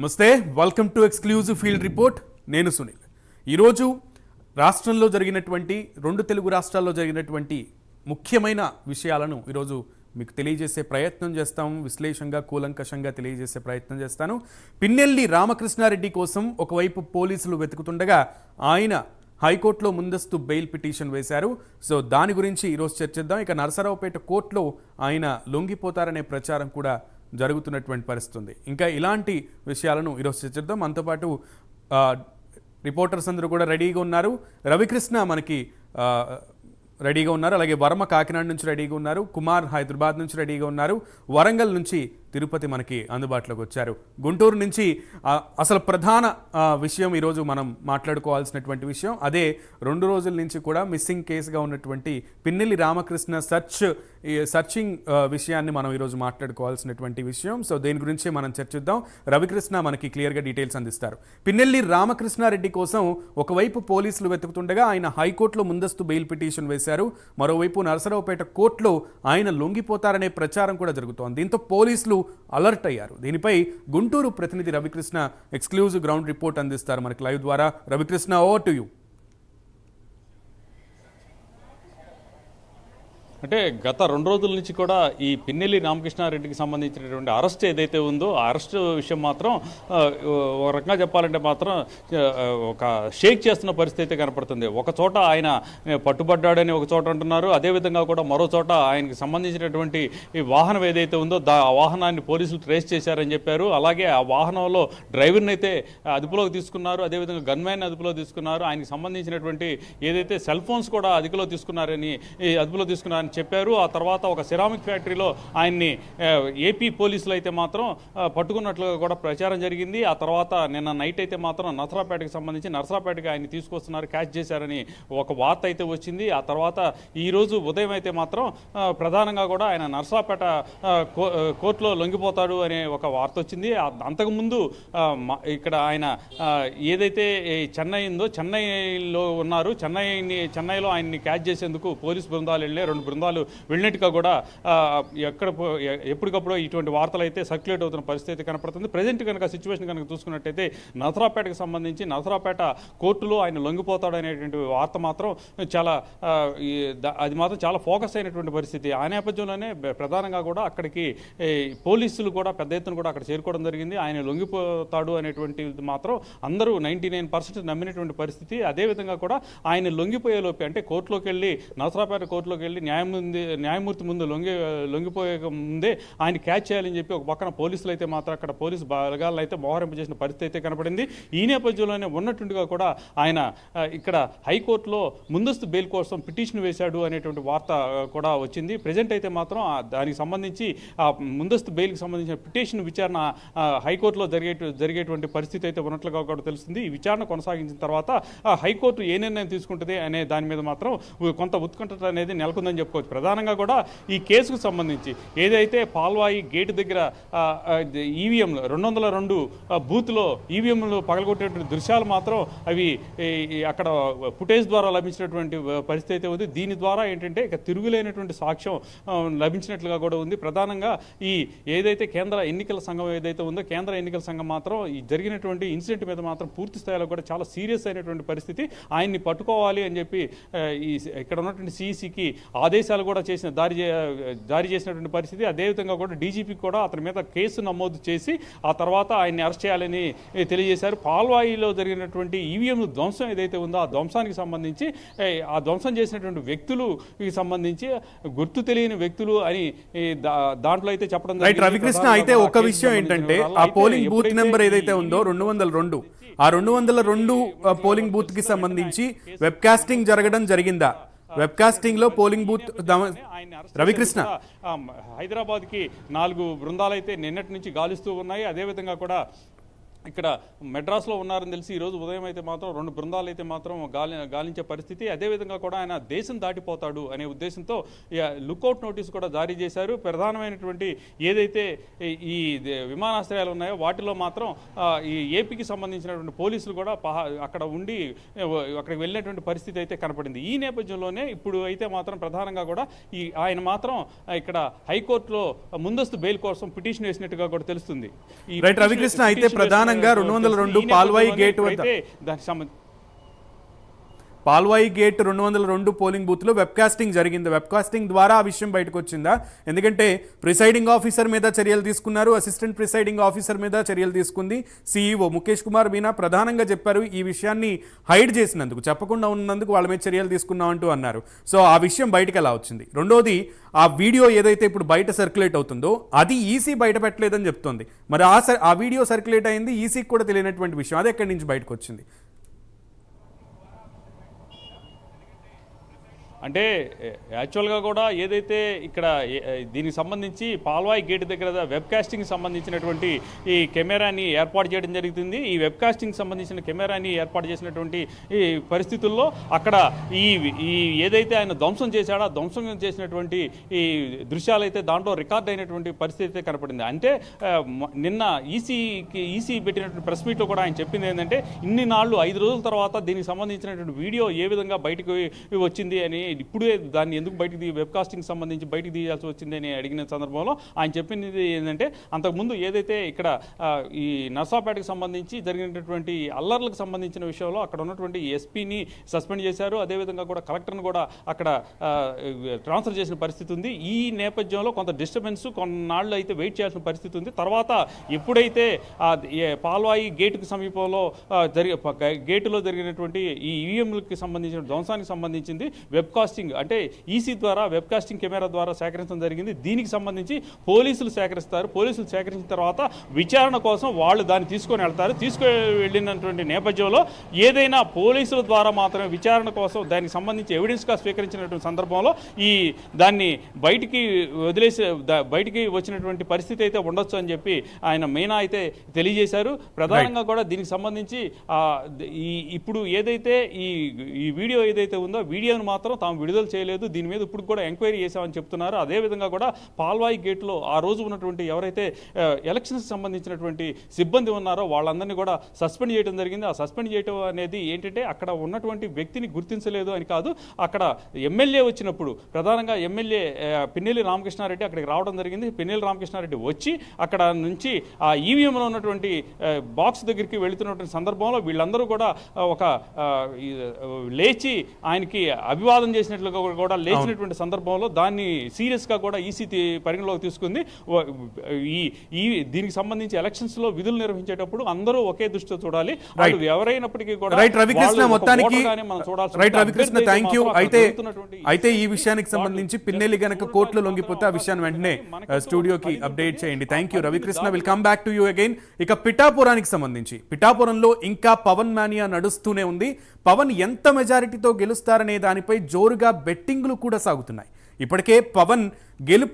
నమస్తే, welcome to exclusive field report. నేను సునీల్. ఈరోజు రాష్ట్రంలో జరిగినటువంటి రెండు తెలుగు రాష్ట్రాల్లో జరిగినటువంటి ముఖ్యమైన విషయాలను ఈరోజు మీకు తెలియజేసే ప్రయత్నం చేస్తాము. విశ్లేషంగా కూలంకషంగా తెలియజేసే ప్రయత్నం చేస్తాను. పిన్నెల్లి రామకృష్ణారెడ్డి కోసం ఒకవైపు పోలీసులు వెతుకుతుండగా ఆయన హైకోర్టులో ముందస్తు బెయిల్ పిటిషన్ వేశారు. సో దాని గురించి ఈరోజు చర్చిద్దాం. ఇక నరసరావుపేట కోర్టులో ఆయన లొంగిపోతారనే ప్రచారం కూడా జరుగుతున్నటువంటి పరిస్థితి ఉంది. ఇంకా ఇలాంటి విషయాలను ఈరోజు చర్చిద్దాం. మనతోపాటు రిపోర్టర్స్ అందరూ కూడా రెడీగా ఉన్నారు. రవికృష్ణ మనకి రెడీగా ఉన్నారు, అలాగే వర్మ కాకినాడ నుంచి రెడీగా ఉన్నారు, కుమార్ హైదరాబాద్ నుంచి రెడీగా ఉన్నారు, వరంగల్ నుంచి తిరుపతి మనకి అందుబాటులోకి వచ్చారు, గుంటూరు నుంచి అసలు ప్రధాన విషయం ఈరోజు మనం మాట్లాడుకోవాల్సినటువంటి విషయం అదే. 2 రోజుల నుంచి కూడా మిస్సింగ్ కేసుగా ఉన్నటువంటి పిన్నెల్లి రామకృష్ణ సర్చింగ్ విషయాన్ని మనం ఈరోజు మాట్లాడుకోవాల్సినటువంటి విషయం. సో దేని గురించి మనం చర్చిద్దాం. రవికృష్ణ మనకి క్లియర్గా డీటెయిల్స్ అందిస్తారు. పిన్నెల్లి రామకృష్ణారెడ్డి కోసం ఒకవైపు పోలీసులు వెతుకుతుండగా ఆయన హైకోర్టులో ముందస్తు బెయిల్ పిటిషన్ వేశారు. మరోవైపు నరసరావుపేట కోర్టులో ఆయన లొంగిపోతారనే ప్రచారం కూడా జరుగుతోంది. దీంతో పోలీసులు అలర్ట్ అయ్యారు. దీనిపై గుంటూరు ప్రతినిధి రవికృష్ణ ఎక్స్క్లూజివ్ గ్రౌండ్ రిపోర్ట్ అందిస్తారు మనకి లైవ్ ద్వారా. Ravikrishna, over to you. అంటే గత 2 రోజుల నుంచి కూడా ఈ పిన్నెల్లి రామకృష్ణారెడ్డికి సంబంధించినటువంటి అరెస్ట్ ఏదైతే ఉందో ఆ అరెస్ట్ విషయం మాత్రం ఒక రకంగా చెప్పాలంటే మాత్రం ఒక షేక్ చేస్తున్న పరిస్థితి అయితే కనపడుతుంది. ఒక చోట ఆయన పట్టుబడ్డాడని ఒక చోట అంటున్నారు, అదేవిధంగా కూడా మరో చోట ఆయనకి సంబంధించినటువంటి ఈ వాహనం ఏదైతే ఉందో ఆ వాహనాన్ని పోలీసులు ట్రేస్ చేశారని చెప్పారు. అలాగే ఆ వాహనంలో డ్రైవర్ని అయితే అదుపులోకి తీసుకున్నారు, అదేవిధంగా గన్మ్యాన్ అదుపులో తీసుకున్నారు, ఆయనకి సంబంధించినటువంటి ఏదైతే సెల్ ఫోన్స్ కూడా అదుపులో తీసుకున్నారని చెప్పారు. ఆ తర్వాత ఒక సిరామిక్ ఫ్యాక్టరీలో ఆయన్ని ఏపీ పోలీసులు అయితే మాత్రం పట్టుకున్నట్లుగా కూడా ప్రచారం జరిగింది. ఆ తర్వాత నిన్న నైట్ అయితే మాత్రం నరసరావుపేటకి సంబంధించి నరసరావుపేటకి ఆయన్ని తీసుకొస్తున్నారు, క్యాచ్ చేశారని ఒక వార్త అయితే వచ్చింది. ఆ తర్వాత ఈరోజు ఉదయం అయితే మాత్రం ప్రధానంగా కూడా ఆయన నరసరావుపేట కోర్టులో లొంగిపోతాడు అనే ఒక వార్త వచ్చింది. అంతకుముందు ఇక్కడ ఆయన ఏదైతే చెన్నై ఉందో చెన్నైలో ఉన్నారు, చెన్నైలో ఆయన్ని క్యాచ్ చేసేందుకు పోలీసు బృందాలు వెళ్ళే 2 బృందాలు వెళ్ళినట్టుగా కూడా ఎప్పటికప్పుడు ఇటువంటి వార్తలు అయితే సర్క్యులేట్ అవుతున్న పరిస్థితి కనపడుతుంది. ప్రజెంట్ కనుక సిచ్యువేషన్ కనుక చూసుకున్నట్టయితే నరసరావుపేటకు సంబంధించి నరసరావుపేట కోర్టులో ఆయన లొంగిపోతాడు అనేటువంటి వార్త మాత్రం చాలా ఫోకస్ అయినటువంటి పరిస్థితి. ఆ నేపథ్యంలోనే ప్రధానంగా కూడా అక్కడికి పోలీసులు కూడా పెద్ద ఎత్తున కూడా అక్కడ చేరుకోవడం జరిగింది. ఆయన లొంగిపోతాడు అనేటువంటిది మాత్రం అందరూ 99% నమ్మినటువంటి పరిస్థితి. అదేవిధంగా కూడా ఆయన లొంగిపోయే లోపే అంటే కోర్టులోకి వెళ్ళి నరసరావుపేట కోర్టులోకి వెళ్ళి న్యాయమూర్తి ముందు లొంగిపోయే ముందే ఆయన క్యాచ్ చేయాలని చెప్పి ఒక పక్కన పోలీసులు అయితే మాత్రం అక్కడ పోలీసు బలగాలను అయితే మోహరింపు చేసిన పరిస్థితి అయితే కనపడింది. ఈ నేపథ్యంలోనే ఉన్నట్టుండిగా కూడా ఆయన ఇక్కడ హైకోర్టులో ముందస్తు బెయిల్ కోసం పిటిషన్ వేశాడు అనేటువంటి వార్త కూడా వచ్చింది. ప్రజెంట్ అయితే మాత్రం దానికి సంబంధించి ముందస్తు బెయిల్కి సంబంధించిన పిటిషన్ విచారణ హైకోర్టులో జరిగేటువంటి పరిస్థితి అయితే ఉన్నట్లుగా కూడా తెలుస్తుంది. ఈ విచారణ కొనసాగించిన తర్వాత హైకోర్టు ఏ నిర్ణయం తీసుకుంటుంది అనే దాని మీద మాత్రం కొంత ఉత్కంఠత అనేది నెలకొందని చెప్పుకోవచ్చు. ప్రధానంగా కూడా ఈ కేసుకు సంబంధించి ఏదైతే పాల్వాయి గేటు దగ్గర ఈవీఎంలు 202 బూత్లో ఈవీఎంలు పగలగొట్టేటువంటి దృశ్యాలు మాత్రం అవి అక్కడ ఫుటేజ్ ద్వారా లభించినటువంటి పరిస్థితి అయితే ఉంది. దీని ద్వారా ఏంటంటే ఇక తిరుగులేనటువంటి సాక్ష్యం లభించినట్లుగా కూడా ఉంది. ప్రధానంగా ఈ ఏదైతే కేంద్ర ఎన్నికల సంఘం ఏదైతే ఉందో కేంద్ర ఎన్నికల సంఘం మాత్రం ఈ జరిగినటువంటి ఇన్సిడెంట్ మీద మాత్రం పూర్తి స్థాయిలో కూడా చాలా సీరియస్ అయినటువంటి పరిస్థితి. ఆయన్ని పట్టుకోవాలి అని చెప్పి ఇక్కడ ఉన్నటువంటి సిఈసికి ఆదేశాలు కూడా జారీ చేసినటువంటి పరిస్థితి. అదేవిధంగా కూడా డీజీపీకి కూడా అతని మీద కేసు నమోదు చేసి ఆ తర్వాత ఆయన్ని అరెస్ట్ చేయాలని తెలియజేశారు. పాల్వాయిలో జరిగినటువంటి ఈవీఎం ధ్వంసం ఏదైతే ఉందో ఆ ధ్వంసానికి సంబంధించి ఆ ధ్వంసం చేసినటువంటి వ్యక్తులకి సంబంధించి గుర్తు తెలియని వ్యక్తులు అని దాంట్లో అయితే చెప్పడం జరిగింది. రవికృష్ణ, అయితే ఒక విషయం ఏంటంటే ఆ పోలింగ్ బూత్ నెంబర్ ఏదైతే ఉందో 202 ఆ 202 పోలింగ్ బూత్ కి సంబంధించి వెబ్ కాస్టింగ్ జరిగిందా? వెబ్ కాస్టింగ్ లో పోలింగ్ బూత్ రవికృష్ణ హైదరాబాద్ కి 4 బృందాలు అయితే నిన్నటి నుంచి గాలిస్తూ ఉన్నాయి. అదేవిధంగా కూడా ఇక్కడ మెడ్రాస్లో ఉన్నారని తెలిసి ఈరోజు ఉదయం అయితే మాత్రం 2 బృందాలు అయితే మాత్రం గాలించే పరిస్థితి. అదేవిధంగా కూడా ఆయన దేశం దాటిపోతాడు అనే ఉద్దేశంతో లుకౌట్ నోటీస్ కూడా జారీ చేశారు. ప్రధానమైనటువంటి ఏదైతే ఈ విమానాశ్రయాలు ఉన్నాయో వాటిలో మాత్రం ఈ ఏపీకి సంబంధించినటువంటి పోలీసులు కూడా అక్కడ ఉండి అక్కడికి వెళ్ళినటువంటి పరిస్థితి అయితే కనపడింది. ఈ నేపథ్యంలోనే ఇప్పుడు అయితే మాత్రం ప్రధానంగా కూడా ఆయన మాత్రం ఇక్కడ హైకోర్టులో ముందస్తు బెయిల్ కోసం పిటిషన్ వేసినట్టుగా కూడా తెలుస్తుంది. రవికృష్ణ, అయితే ప్రధాన ప్రధానంగా 202 పాల్వాయి గేట్ వద్ద దానికి సంబంధించి పాల్వాయి గేట్ 202 పోలింగ్ బూత్లో వెబ్ కాస్టింగ్ జరిగింది. వెబ్ కాస్టింగ్ ద్వారా ఆ విషయం బయటకు వచ్చిందా? ఎందుకంటే ప్రిసైడింగ్ ఆఫీసర్ మీద చర్యలు తీసుకున్నారు, అసిస్టెంట్ ప్రిసైడింగ్ ఆఫీసర్ మీద చర్యలు తీసుకుంది సిఇఓ ముఖేష్ కుమార్ మీనా. ప్రధానంగా చెప్పారు ఈ విషయాన్ని హైడ్ చేసినందుకు, చెప్పకుండా ఉన్నందుకు వాళ్ళ మీద చర్యలు తీసుకున్నామంటూ అన్నారు. సో ఆ విషయం బయటకు ఎలా వచ్చింది? రెండోది, ఆ వీడియో ఏదైతే ఇప్పుడు బయట సర్క్యులేట్ అవుతుందో అది ఈసీ బయట పెట్టలేదని చెప్తోంది. మరి ఆ వీడియో సర్క్యులేట్ అయింది, ఈసీకి కూడా తెలియనటువంటి విషయం, అది ఎక్కడి నుంచి బయటకు వచ్చింది? అంటే యాక్చువల్గా కూడా ఏదైతే ఇక్కడ దీనికి సంబంధించి పాల్వాయి గేట్ దగ్గర వెబ్ కాస్టింగ్ సంబంధించినటువంటి ఈ కెమెరాని ఏర్పాటు చేయడం జరుగుతుంది. ఈ వెబ్ కాస్టింగ్ సంబంధించిన కెమెరాని ఏర్పాటు చేసినటువంటి ఈ పరిస్థితుల్లో అక్కడ ఈ ఏదైతే ఆయన ధ్వంసం చేశాడో ఆ ధ్వంసం చేసినటువంటి ఈ దృశ్యాలు అయితే దాంట్లో రికార్డ్ అయినటువంటి పరిస్థితి అయితే కనపడింది. అంటే నిన్న ఈసీ పెట్టినటువంటి ప్రెస్ మీట్లో కూడా ఆయన చెప్పింది ఏంటంటే ఇన్ని నాళ్ళు 5 రోజుల తర్వాత దీనికి సంబంధించినటువంటి వీడియో ఏ విధంగా బయటకు వచ్చింది అని, ఇప్పుడే దాన్ని ఎందుకు బయటికి వెబ్ కాస్టింగ్ సంబంధించి బయటికి తీయాల్సి వచ్చింది అని అడిగిన సందర్భంలో ఆయన చెప్పింది ఏంటంటే అంతకుముందు ఏదైతే ఇక్కడ ఈ నర్సాపేటకు సంబంధించి జరిగినటువంటి అల్లర్లకు సంబంధించిన విషయంలో అక్కడ ఉన్నటువంటి ఎస్పీని సస్పెండ్ చేశారు, అదేవిధంగా కూడా కలెక్టర్ని కూడా అక్కడ ట్రాన్స్ఫర్ చేసిన పరిస్థితి ఉంది. ఈ నేపథ్యంలో కొంత డిస్టర్బెన్స్ కొన్నాళ్ళు అయితే వెయిట్ చేయాల్సిన పరిస్థితి ఉంది. తర్వాత ఎప్పుడైతే పాల్వాయి గేటుకు సమీపంలో గేటులో జరిగినటువంటి ఈ ఈవీఎంలకి సంబంధించిన ధ్వంసానికి సంబంధించింది వెబ్ కాస్టింగ్ అంటే ఈసీ ద్వారా వెబ్ కాస్టింగ్ కెమెరా ద్వారా సేకరించడం జరిగింది. దీనికి సంబంధించి పోలీసులు సేకరిస్తారు. పోలీసులు సేకరించిన తర్వాత విచారణ కోసం వాళ్ళు దాన్ని తీసుకొని వెళ్తారు. తీసుకువెళ్ళినటువంటి నేపథ్యంలో ఏదైనా పోలీసుల ద్వారా మాత్రమే విచారణ కోసం దానికి సంబంధించి ఎవిడెన్స్గా స్వీకరించినటువంటి సందర్భంలో దాన్ని బయటికి వచ్చినటువంటి పరిస్థితి అయితే ఉండొచ్చు అని చెప్పి ఆయన మెయిన్ అయితే తెలియజేశారు. ప్రధానంగా కూడా దీనికి సంబంధించి ఇప్పుడు ఏదైతే ఈ వీడియో ఏదైతే ఉందో వీడియోను మాత్రం తాము విడుదల చేయలేదు, దీని మీద ఇప్పుడు కూడా ఎంక్వైరీ చేశామని చెప్తున్నారు. అదేవిధంగా కూడా పాల్వాయి గేట్లో ఆ రోజు ఉన్నటువంటి ఎవరైతే ఎలక్షన్స్కి సంబంధించినటువంటి సిబ్బంది ఉన్నారో వాళ్ళందరినీ కూడా సస్పెండ్ చేయడం జరిగింది. ఆ సస్పెండ్ చేయడం అనేది ఏంటంటే అక్కడ ఉన్నటువంటి వ్యక్తిని గుర్తించలేదు అని కాదు, అక్కడ ఎమ్మెల్యే వచ్చినప్పుడు ప్రధానంగా ఎమ్మెల్యే పిన్నెల్లి రామకృష్ణారెడ్డి అక్కడికి రావడం జరిగింది. పిన్నెల్లి రామకృష్ణారెడ్డి వచ్చి అక్కడ నుంచి ఆ ఈవీఎంలో ఉన్నటువంటి బాక్స్ దగ్గరికి వెళుతున్నటువంటి సందర్భంలో వీళ్ళందరూ కూడా ఒక లేచి ఆయనకి అభివాదం చేసినట్లుగా కూడా లేచినటువంటి సందర్భంలో దాన్ని సీరియస్గా కూడా ఈసీ పరిగణలోకి తీసుకుంది. దీనికి సంబంధించి ఎలక్షన్స్ లో విధులు నిర్వహించేటప్పుడు అందరూ ఒకే దృష్టితో చూడాలి. వాళ్ళు ఎవరైనప్పటికీ కూడా రవికృష్ణ మొత్తానికి రవికృష్ణ థ్యాంక్ యూ. అయితే ఈ విషయానికి సంబంధించి పిన్నెల్లి గనక కోర్టులో లొంగిపోతే ఆ విషయాన్ని వెంటనే స్టూడియోకి అప్డేట్ చేయండి. Thank you Ravikrishna. Will come back to you again. ఇక పిఠాపురానికి సంబంధించి పిఠాపురంలో ఇంకా పవన్ మానియా నడుస్తూనే ఉంది. పవన్ ఎంత మెజారిటీతో గెలుస్తారనే దానిపై జోరుగా బెట్టింగ్లు కూడా సాగుతున్నాయి. ఇప్పటికే పవన్ గెలుపు